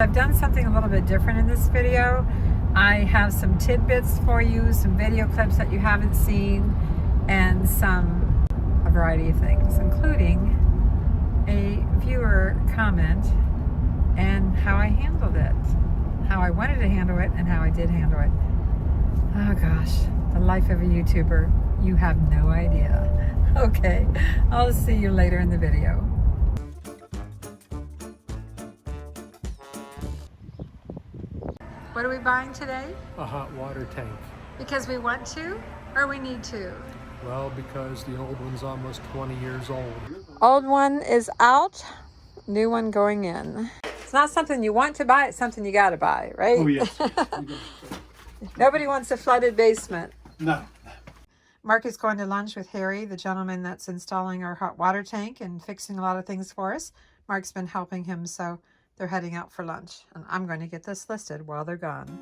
I've done something a little bit different in this video. I have some tidbits for you, some video clips that you haven't seen, and a variety of things, including a viewer comment and how I handled it, how I wanted to handle it, and how I did handle it. Oh gosh, the life of a YouTuber, you have no idea. Okay, I'll see you later in the video. What are we buying today? A hot water tank. Because we want to, or we need to? Well, because the old one's almost 20 years old. Old one is out, new one going in. It's not something you want to buy, it's something you gotta buy, right? Oh, yes. Nobody wants a flooded basement. No. Mark is going to lunch with Harry, the gentleman that's installing our hot water tank and fixing a lot of things for us. Mark's been helping him, so they're heading out for lunch. And I'm going to get this listed while they're gone.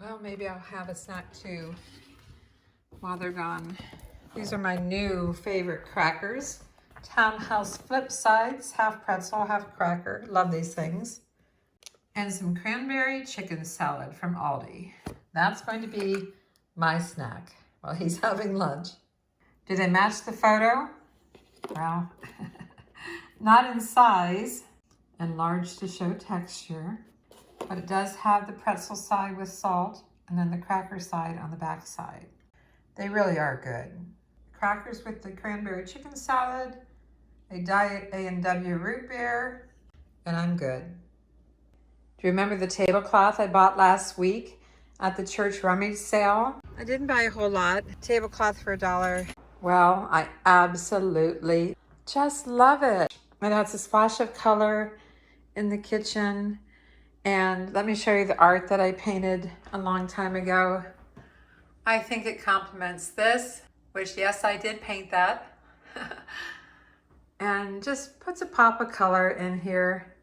Well, maybe I'll have a snack too while they're gone. These are my new favorite crackers. Townhouse flip sides, half pretzel, half cracker. Love these things. And some cranberry chicken salad from Aldi. That's going to be my snack while he's having lunch. Do they match the photo? Well, not in size. Enlarged to show texture. But it does have the pretzel side with salt and then the cracker side on the back side. They really are good. Crackers with the cranberry chicken salad, a diet A&W root beer, and I'm good. Do you remember the tablecloth I bought last week at the church rummage sale? I didn't buy a whole lot. Tablecloth for $1. Well, I absolutely just love it. It has a splash of color in the kitchen. And let me show you the art that I painted a long time ago. I think it complements this, which yes, I did paint that. And just puts a pop of color in here.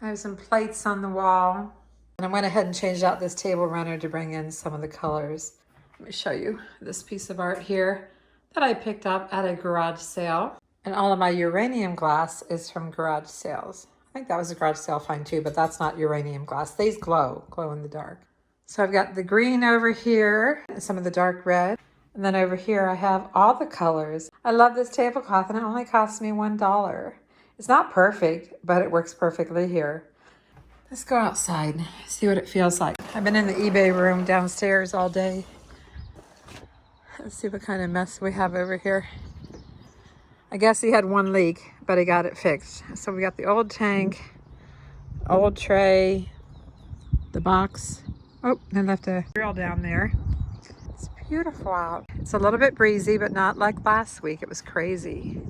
I have some plates on the wall. And I went ahead and changed out this table runner to bring in some of the colors. Let me show you this piece of art here that I picked up at a garage sale. And all of my uranium glass is from garage sales. I think that was a garage sale find too, but that's not uranium glass. These glow in the dark. So I've got the green over here, and some of the dark red. And then over here I have all the colors. I love this tablecloth and it only cost me $1. It's not perfect, but it works perfectly here. Let's go outside, see what it feels like. I've been in the eBay room downstairs all day. Let's see what kind of mess we have over here. I guess he had one leak, but he got it fixed. So we got the old tank, old tray, the box. Oh, they left a grill down there. It's beautiful out. It's a little bit breezy, but not like last week. It was crazy.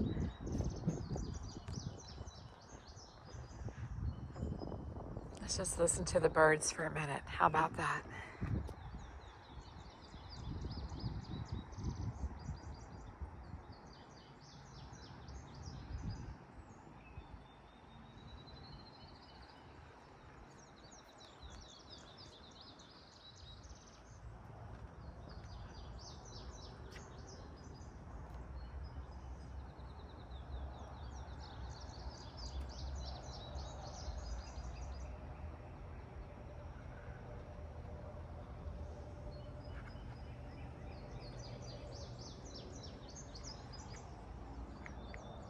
Let's just listen to the birds for a minute. How about that?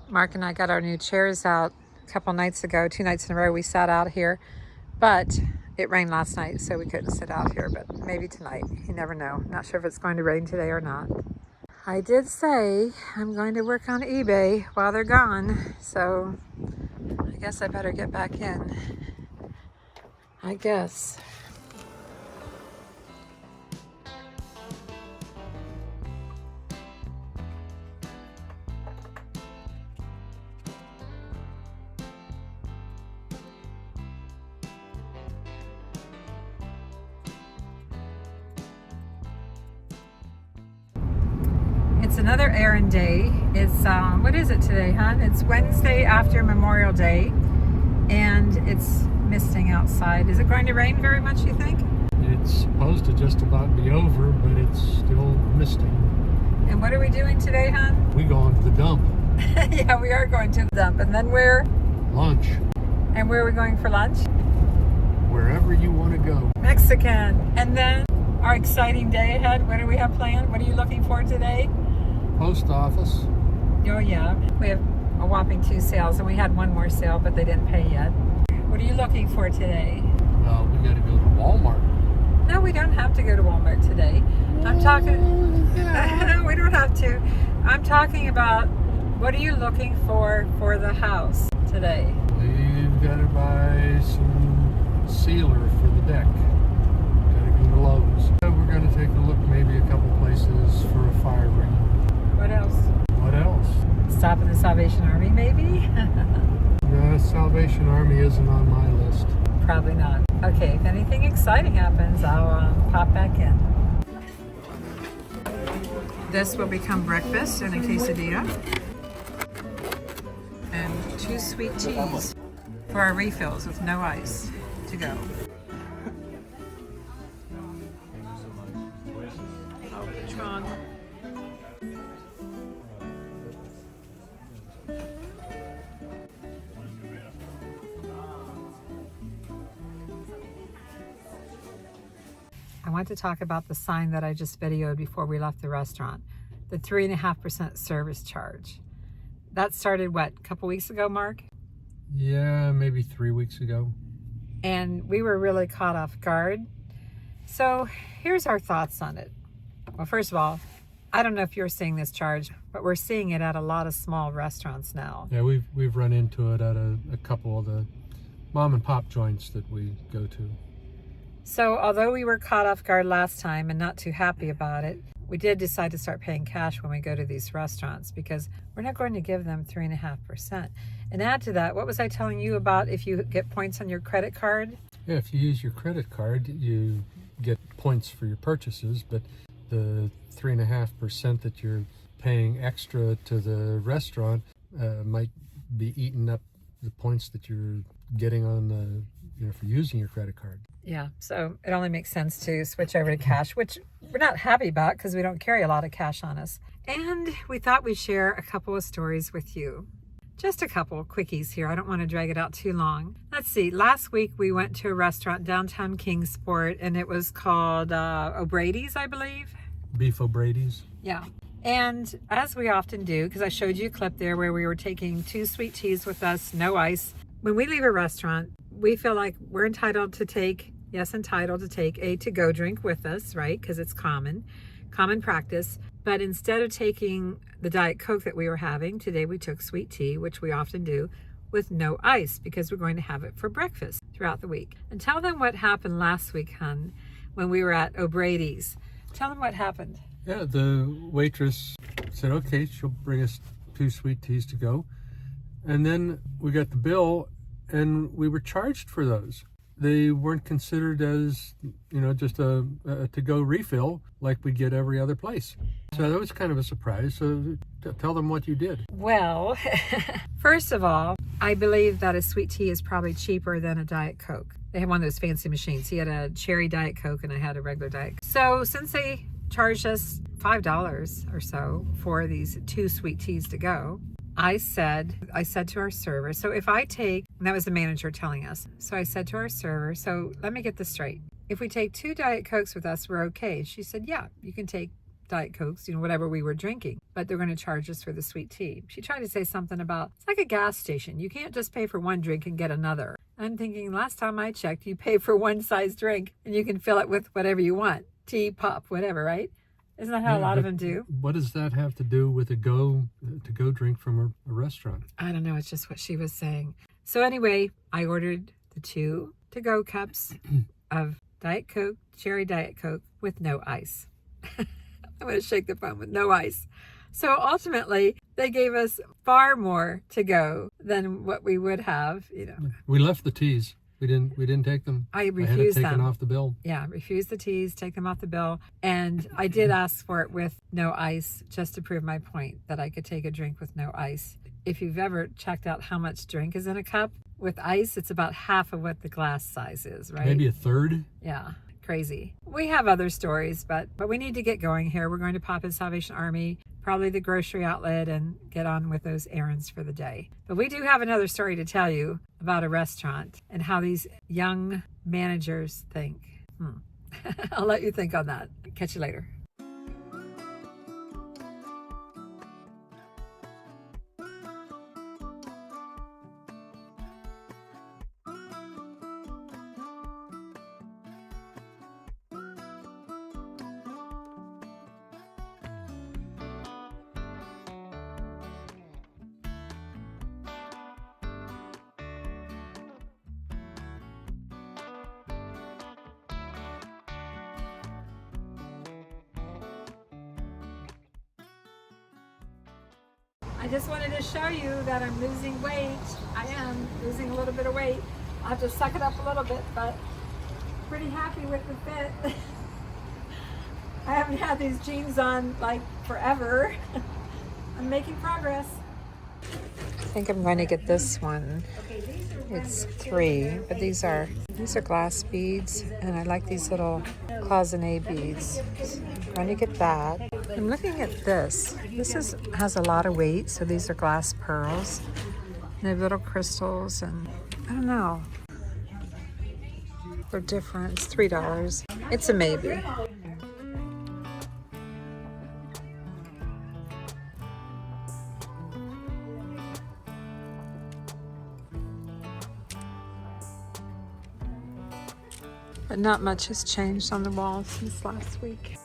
Mark and I got our new chairs out a couple nights ago. 2 nights in a row we sat out here, but it rained last night, so we couldn't sit out here, but maybe tonight. You never know. Not sure if it's going to rain today or not. I did say I'm going to work on eBay while they're gone, so I guess I better get back in. I guess. It's another errand day. It's, what is it today, hon? It's Wednesday after Memorial Day, and it's misting outside. Is it going to rain very much, you think? It's supposed to just about be over, but it's still misting. And what are we doing today, hon? We going to the dump. Yeah, we are going to the dump. And then where? Lunch. And where are we going for lunch? Wherever you want to go. Mexican. And then our exciting day ahead. What do we have planned? What are you looking for today? Post office. Oh yeah, we have a whopping 2 sales, and we had one more sale, but they didn't pay yet. What are you looking for today? Well, we got to go to Walmart. No, we don't have to go to Walmart today. I'm talking. Yeah. We don't have to. I'm talking about what are you looking for the house today? We've got to buy some sealer for the deck. Got to go to Lowe's. We're going to take a look, maybe a couple places for a fire ring. What else? What else? Stop at the Salvation Army, maybe? The Salvation Army isn't on my list. Probably not. Okay, if anything exciting happens, I'll pop back in. This will become breakfast and a quesadilla. And 2 sweet teas for our refills with no ice to go. Oh, Patron. I want to talk about the sign that I just videoed before we left the restaurant, the 3.5% service charge. That started, what, a couple weeks ago, Mark? Yeah, maybe 3 weeks ago. And we were really caught off guard. So here's our thoughts on it. Well, first of all, I don't know if you're seeing this charge, but we're seeing it at a lot of small restaurants now. Yeah, we've run into it at a couple of the mom and pop joints that we go to. So although we were caught off guard last time and not too happy about it, we did decide to start paying cash when we go to these restaurants because we're not going to give them 3.5%. And add to that, what was I telling you about if you get points on your credit card? Yeah, if you use your credit card, you get points for your purchases, but the 3.5% that you're paying extra to the restaurant might be eating up the points that you're getting on the, for using your credit card. Yeah, so it only makes sense to switch over to cash, which we're not happy about because we don't carry a lot of cash on us. And we thought we'd share a couple of stories with you. Just a couple quickies here. I don't want to drag it out too long. Let's see. Last week we went to a restaurant downtown Kingsport, and it was called O'Brady's, I believe. Beef O'Brady's. Yeah. And as we often do, because I showed you a clip there where we were taking 2 sweet teas with us, no ice. When we leave a restaurant, we feel like we're entitled to take a to-go drink with us, right? Because it's common practice. But instead of taking the Diet Coke that we were having, today we took sweet tea, which we often do, with no ice because we're going to have it for breakfast throughout the week. And tell them what happened last week, hon, when we were at O'Brady's. Tell them what happened. Yeah, the waitress said, okay, she'll bring us 2 sweet teas to go. And then we got the bill and we were charged for those. They weren't considered as, just a to-go refill like we get every other place. So that was kind of a surprise. So tell them what you did. Well, first of all, I believe that a sweet tea is probably cheaper than a Diet Coke. They have one of those fancy machines. He had a cherry Diet Coke and I had a regular Diet Coke. So since they charged us $5 or so for these 2 sweet teas to go, I said to our server, so if I take, and that was the manager telling us, so I said to our server, so let me get this straight. If we take 2 Diet Cokes with us, we're okay. She said, yeah, you can take Diet Cokes, whatever we were drinking, but they're going to charge us for the sweet tea. She tried to say something about, it's like a gas station. You can't just pay for one drink and get another. I'm thinking, last time I checked, you pay for one size drink and you can fill it with whatever you want. Tea, pop, whatever, right? Isn't that how a lot of them do? What does that have to do with to-go drink from a restaurant? I don't know. It's just what she was saying. So anyway, I ordered the 2 to-go cups of Diet Coke, cherry Diet Coke with no ice. I'm going to shake the phone with no ice. So ultimately, they gave us far more to go than what we would have, We left the teas. We didn't take them. I refused them. I had it taken off the bill. Yeah, refused the teas, take them off the bill. And I did ask for it with no ice just to prove my point that I could take a drink with no ice. If you've ever checked out how much drink is in a cup, with ice, it's about half of what the glass size is, right? Maybe a third. Yeah, crazy. We have other stories, but we need to get going here. We're going to pop in Salvation Army, probably the grocery outlet, and get on with those errands for the day. But we do have another story to tell you about a restaurant and how these young managers think. I'll let you think on that. Catch you later. I just wanted to show you that I'm losing weight. I am losing a little bit of weight. I'll have to suck it up a little bit, but pretty happy with the fit. I haven't had these jeans on like forever. I'm making progress. I think I'm going to get this one. It's 3, but these are glass beads, and I like these little cloisonne beads. So I'm going to get that. I'm looking at this. This has a lot of weight, so these are glass pearls. They have little crystals, and I don't know. They're different. It's $3. It's a maybe. But not much has changed on the wall since last week.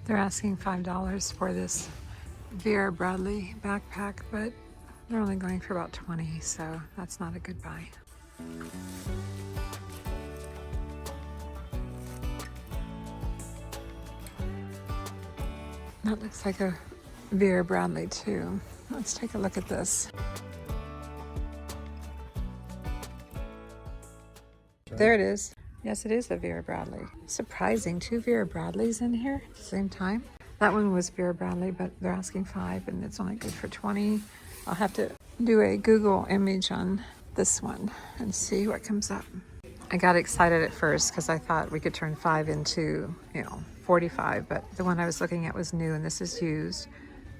They're asking $5 for this Vera Bradley backpack, but they're only going for about 20, so that's not a good buy. That looks like a Vera Bradley too. Let's take a look at this. There it is. Yes, it is a Vera Bradley. Surprising, 2 Vera Bradleys in here at the same time. That one was Vera Bradley, but they're asking 5 and it's only good for 20. I'll have to do a Google image on this one and see what comes up. I got excited at first because I thought we could turn 5 into, 45, but the one I was looking at was new and this is used.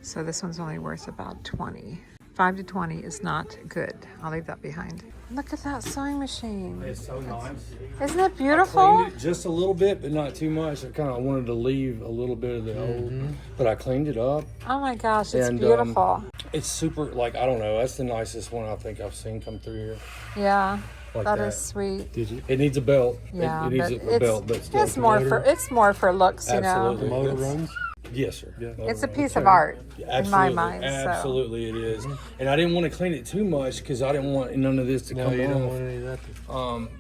So this one's only worth about 20. 5 to 20 is not good. I'll leave that behind. Look at that sewing machine. It's so nice. Isn't it beautiful? I cleaned it just a little bit, but not too much. I kind of wanted to leave a little bit of the old, but I cleaned it up. Oh my gosh, it's And, beautiful. It's super, I don't know. That's the nicest one I think I've seen come through here. Yeah, Like that that. is sweet. Did you? It needs a belt. Yeah, it needs but a belt, but still. it's more for looks, Absolutely. Motor runs? Yes, sir. Yeah. It's a piece of art in my mind. Absolutely, it is. And I didn't want to clean it too much because I didn't want none of this to come off. You don't want any of that.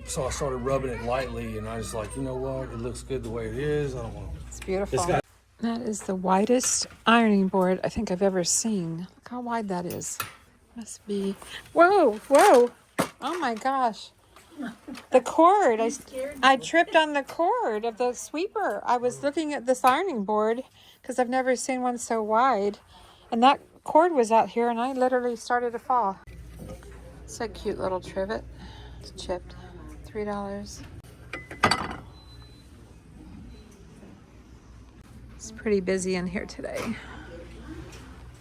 So I started rubbing it lightly, and I was like, you know what? It looks good the way it is. I don't want to. It's beautiful. It's got. That is the widest ironing board I think I've ever seen. Look how wide that is. Must be. Whoa, whoa! Oh my gosh. The cord. I tripped on the cord of the sweeper. I was looking at this ironing board because I've never seen one so wide. And that cord was out here and I literally started to fall. It's a cute little trivet. It's chipped. $3. It's pretty busy in here today.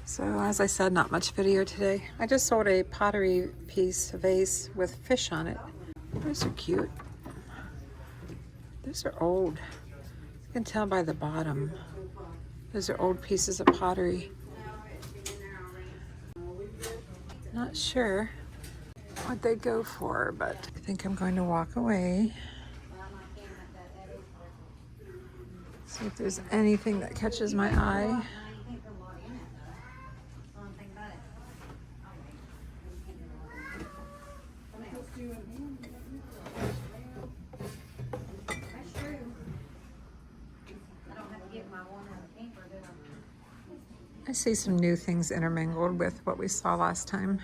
So as I said, not much video today. I just sold a pottery piece, a vase with fish on it. Those are cute. Those are old. You can tell by the bottom. Those are old pieces of pottery. Not sure what they go for, but I think I'm going to walk away. See if there's anything that catches my eye. I see some new things intermingled with what we saw last time.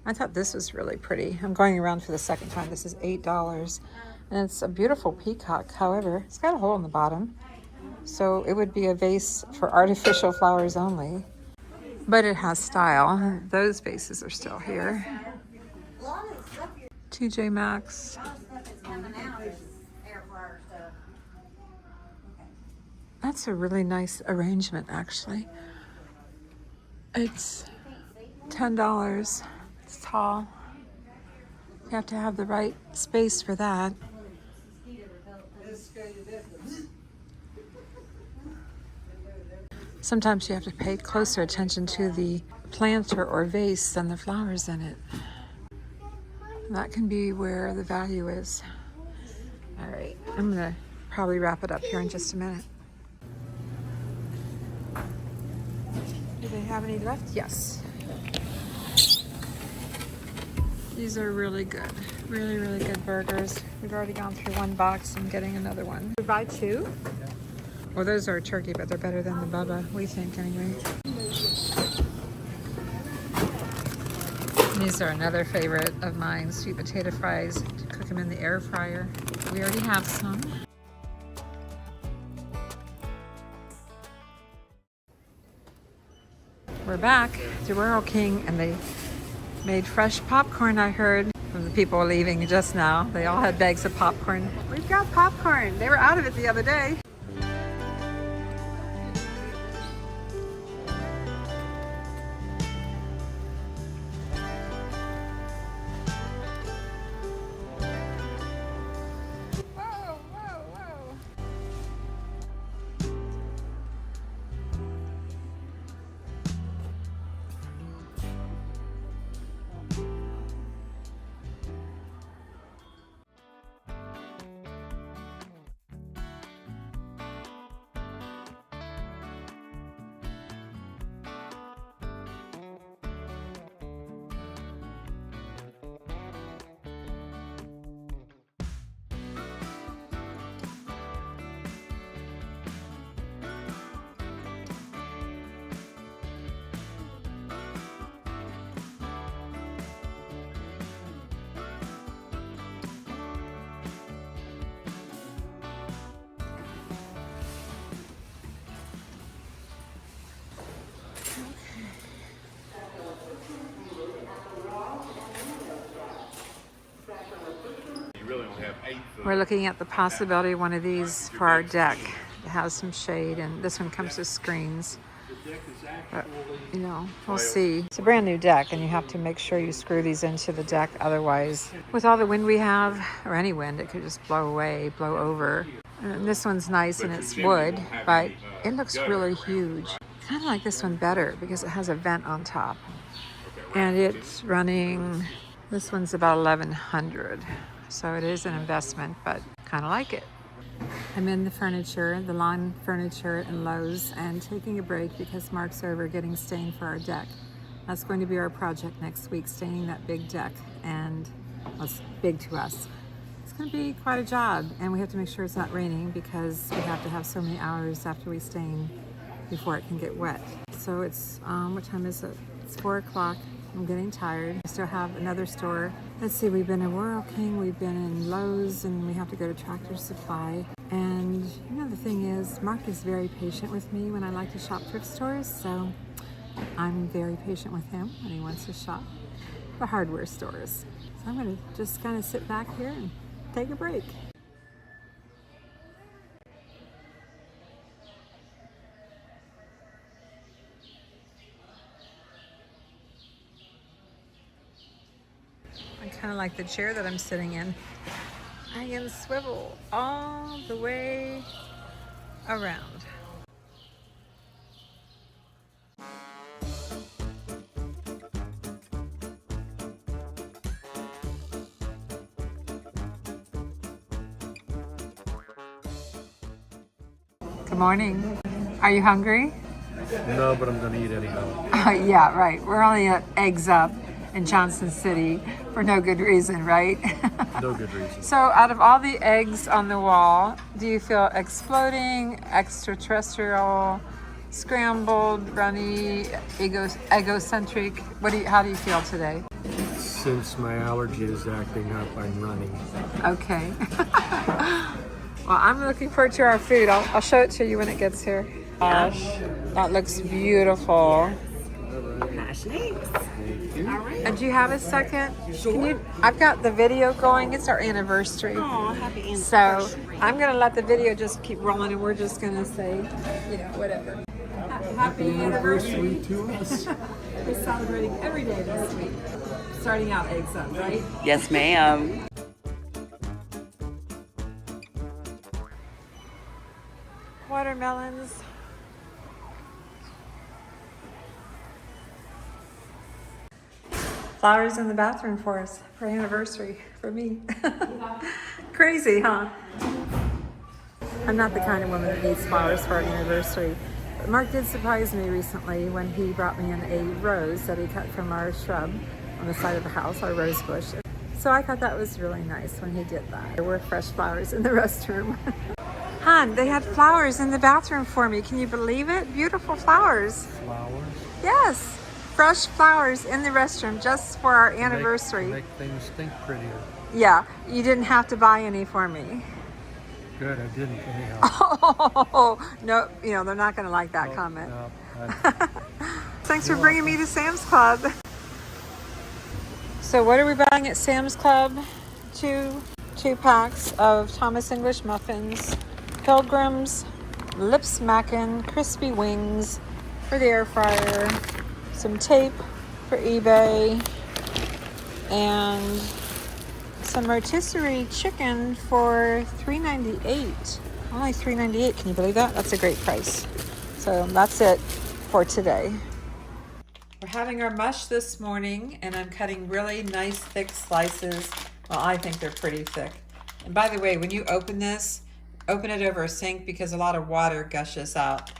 I thought this was really pretty. I'm going around for the second time. This is $8 and it's a beautiful peacock. However, it's got a hole in the bottom. So it would be a vase for artificial flowers only. but it has style. Those bases are still here. TJ Maxx. That's a really nice arrangement, actually. It's $10. It's tall. You have to have the right space for that. Sometimes you have to pay closer attention to the planter or vase than the flowers in it. That can be where the value is. All right, I'm gonna probably wrap it up here in just a minute. Do they have any left? Yes. These are really good. Really, really good burgers. We've already gone through one box and getting another one. We buy two? Well, those are turkey, but they're better than the Bubba, we think anyway. These are another favorite of mine, sweet potato fries. To cook them in the air fryer. We already have some. We're back to Rural King, and they made fresh popcorn, I heard from the people leaving just now. They all had bags of popcorn. We've got popcorn. They were out of it the other day. We're looking at the possibility of one of these for our deck. It has some shade, and this one comes with screens. But, you know, we'll see. It's a brand new deck, and you have to make sure you screw these into the deck. Otherwise, with all the wind we have, or any wind, it could just blow away, blow over. And this one's nice, and it's wood, but it looks really huge. Kind of like this one better because it has a vent on top. And it's running, this one's about $1,100. So it is an investment, but kind of like it. I'm in the furniture, the lawn furniture in Lowe's, and taking a break because Mark's over getting stain for our deck. That's going to be our project next week, staining that big deck, and well, it's big to us. It's going to be quite a job, and we have to make sure it's not raining because we have to have so many hours after we stain before it can get wet. So it's, what time is it? It's 4 o'clock. I'm getting tired. I still have another store. Let's see, we've been in Rural King, we've been in Lowe's, and we have to go to Tractor Supply. And you know, the thing is, Mark is very patient with me when I like to shop thrift stores, so I'm very patient with him when he wants to shop the hardware stores. So I'm gonna just kind of sit back here and take a break. I kind of like the chair that I'm sitting in. I can swivel all the way around. Good morning. Are you hungry? No, but I'm gonna eat anyhow. Yeah, right. We're only at Eggs Up in Johnson City for no good reason, right? No good reason. So out of all the eggs on the wall, do you feel exploding, extraterrestrial, scrambled, runny, egocentric? How do you feel today? Since my allergy is acting up, I'm running. Okay. Well, I'm looking forward to our food. I'll show it to you when it gets here. Gosh, that looks beautiful. much. Thanks. All right. And do you have a second? Sure. I've got the video going. It's our anniversary. Oh, happy So anniversary. I'm going to let the video just keep rolling and we're just going to say, whatever. Happy anniversary to us. We're celebrating every day this week. Starting out eggs up, right? Yes, ma'am. Watermelons. Flowers in the bathroom for us for anniversary for me. Crazy, huh? I'm not the kind of woman that needs flowers for an anniversary. But Mark did surprise me recently when he brought me in a rose that he cut from our shrub on the side of the house, our rose bush. So I thought that was really nice when he did that. There were fresh flowers in the restroom. Hon, they had flowers in the bathroom for me. Can you believe it? Beautiful flowers. Flowers. Yes. Fresh flowers in the restroom just for our anniversary. Make things stink prettier. Yeah, you didn't have to buy any for me. Good, I didn't anyhow. Oh, no, they're not going to like that comment. No, Thanks for bringing me to Sam's Club. So what are we buying at Sam's Club? Two packs of Thomas English muffins, Pilgrims, lip smackin' crispy wings for the air fryer, some tape for eBay, and some rotisserie chicken for $3.98. Only $3.98. Can you believe that? That's a great price. So that's it for today. We're having our mush this morning, and I'm cutting really nice thick slices. Well, I think they're pretty thick. And by the way, when you open this, open it over a sink because a lot of water gushes out.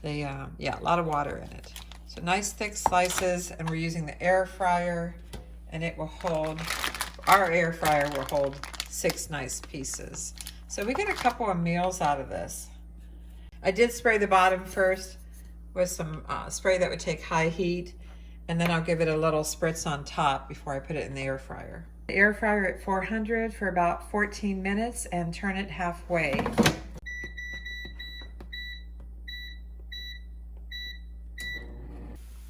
A lot of water in it. So nice thick slices, and we're using the air fryer, and it will hold, our air fryer will hold 6 nice pieces. So we get a couple of meals out of this. I did spray the bottom first with some spray that would take high heat, and then I'll give it a little spritz on top before I put it in the air fryer. The air fryer at 400 for about 14 minutes and turn it halfway.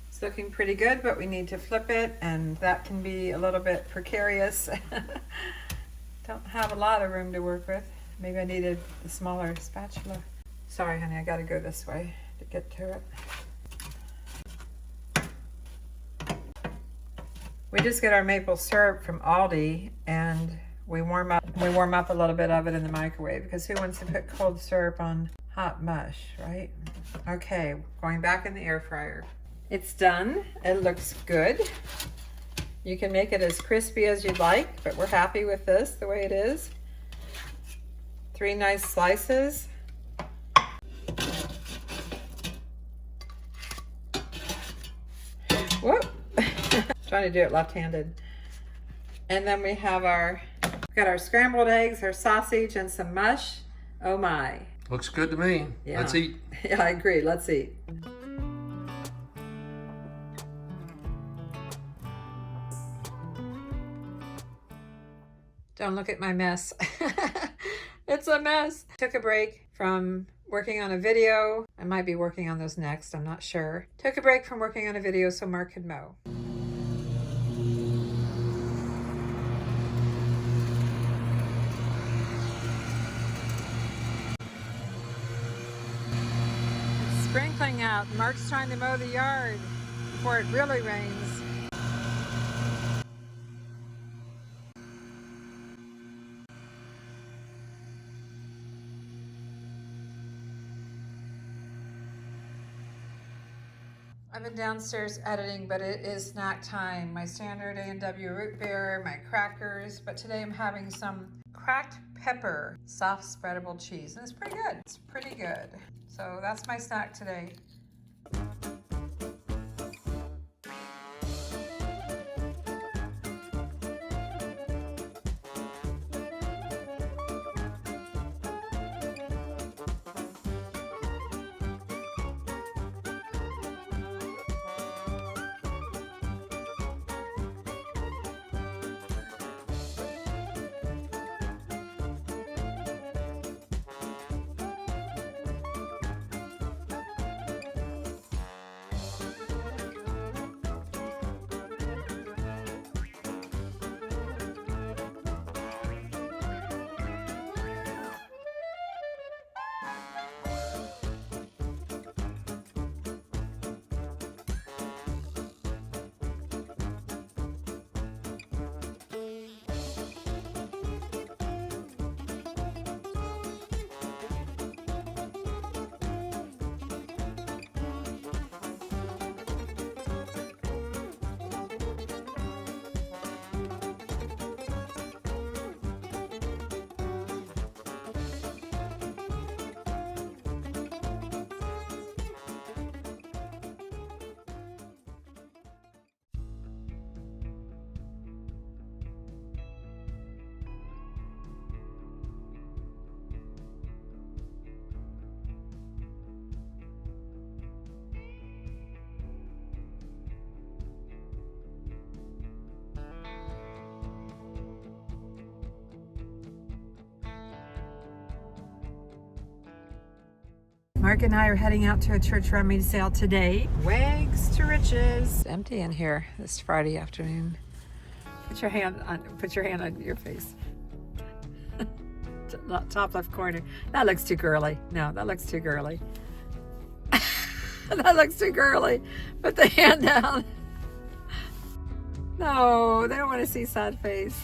It's looking pretty good, but we need to flip it, and that can be a little bit precarious. Don't have a lot of room to work with. Maybe I needed a smaller spatula. Sorry, honey, I gotta go this way to get to it. We just get our maple syrup from Aldi, and we warm up a little bit of it in the microwave, because who wants to put cold syrup on hot mush, right? Okay, going back in the air fryer. It's done. It looks good. You can make it as crispy as you'd like, but we're happy with this the way it is. 3 nice slices. Whoop! Trying to do it left-handed. And then we have got our scrambled eggs, our sausage, and some mush. Oh my. Looks good to me. Yeah. Let's eat. Yeah, I agree. Let's eat. Don't look at my mess. It's a mess. Took a break from working on a video. I might be working on those next, I'm not sure. Took a break from working on a video so Mark could mow. It's sprinkling out. Mark's trying to mow the yard before it really rains. I've been downstairs editing, but it is snack time. My standard A&W root beer, my crackers, but today I'm having some cracked pepper soft spreadable cheese, and it's pretty good. It's pretty good. So that's my snack today. Mark and I are heading out to a church rummage sale today. Wags to riches. It's empty in here this Friday afternoon. Put your hand on your face. Top left corner. That looks too girly. No, that looks too girly. That looks too girly. Put the hand down. No, they don't want to see sad face.